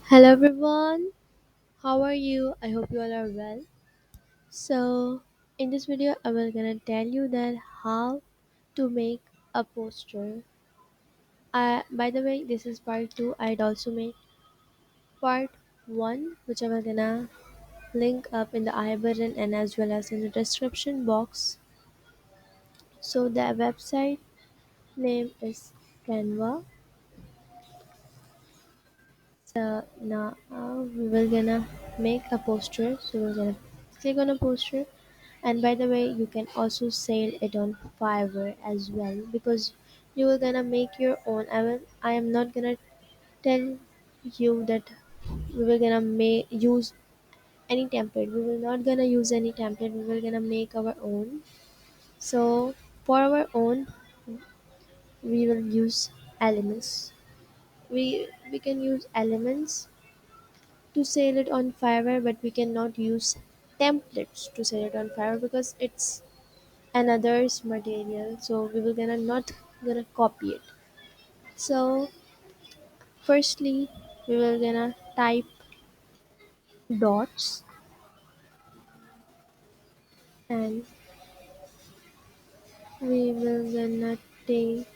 Hello everyone, how are you? I hope you all are well. So, in this video, I will gonna tell you that how to make a poster. By the way, this is part two. I'd also make part one, which I will gonna link up in the I button and as well as in the description box. So the website name is Canva. So now we will gonna make a poster. So we're gonna click on a poster. And by the way, you can also sell it on Fiverr as well because you are gonna make your own. I am not gonna tell you that we will gonna make use any template. We will not gonna use any template. We will gonna make our own. So for our own, we will use elements. We can use elements to sell it on Fiverr, but we cannot use templates to sell it on Fiverr because it's another's material. So we will gonna not gonna copy it. So firstly, we will gonna type dots and we will gonna take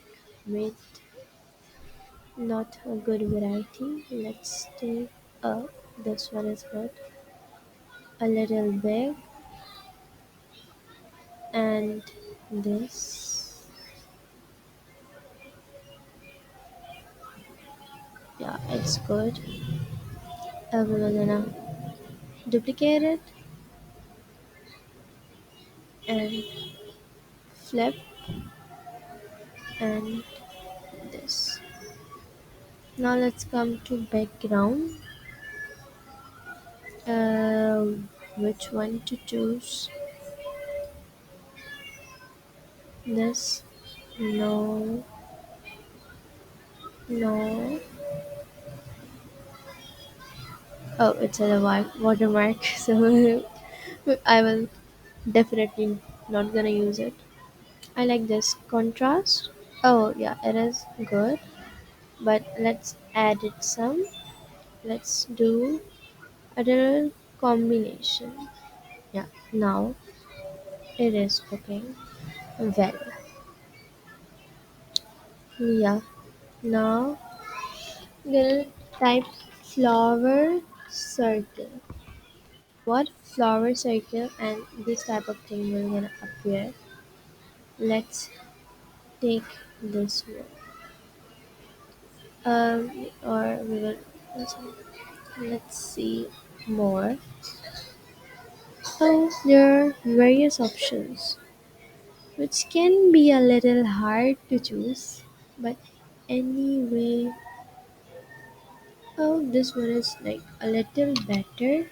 with not a good variety. Let's take this one is good, a little big, and this, yeah, it's good. We will gonna duplicate it and flip and this. Now let's come to background. uh, which one to choose? This? No, no. Oh, it's a watermark. So I will definitely not gonna use it. I like this contrast. Oh yeah, it is good, but let's add it some. Let's do a little combination. Yeah, now it is cooking well. Yeah, now I'm gonna type flower circle. What flower circle and this type of thing will gonna appear. Let's take this one. Or we will let's see more. Oh, there are various options, which can be a little hard to choose. But anyway, oh, this one is like a little better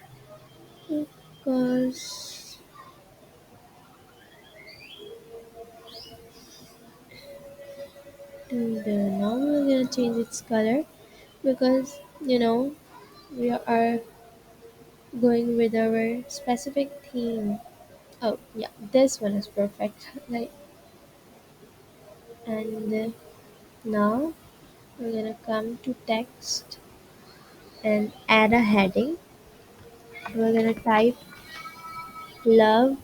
because now we're gonna change its color because we are going with our specific theme. Oh yeah, this one is perfect. Like, and now we're gonna come to text and add a heading. We're gonna type love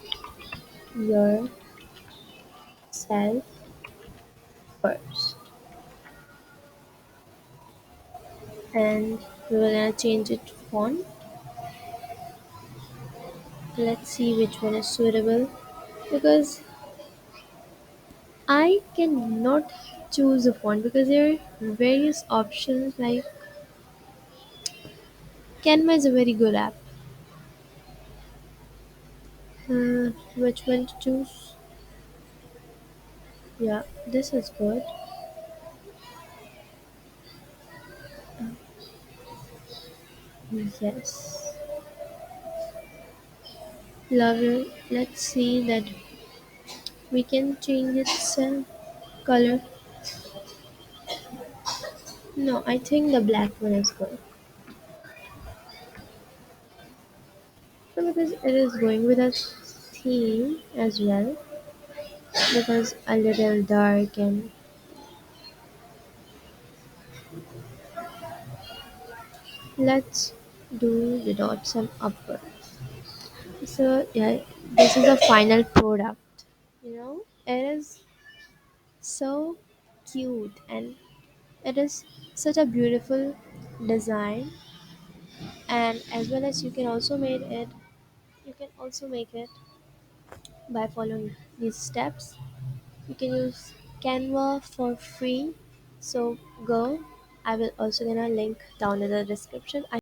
yourself first, and we're gonna change it font. Let's see which one is suitable because I cannot choose a font because there are various options. Like Canva is a very good app. Which one to choose? Yeah, this is good. Yes. Love it. Let's see that we can change its color. No, I think the black one is good. So because it is going with a theme as well, because a little dark and let's do the dots and upward. So yeah, this is the final product. It is so cute, and it is such a beautiful design. And as well as you can also make it by following these steps. You can use Canva for free. So go. I will also gonna link down in the description.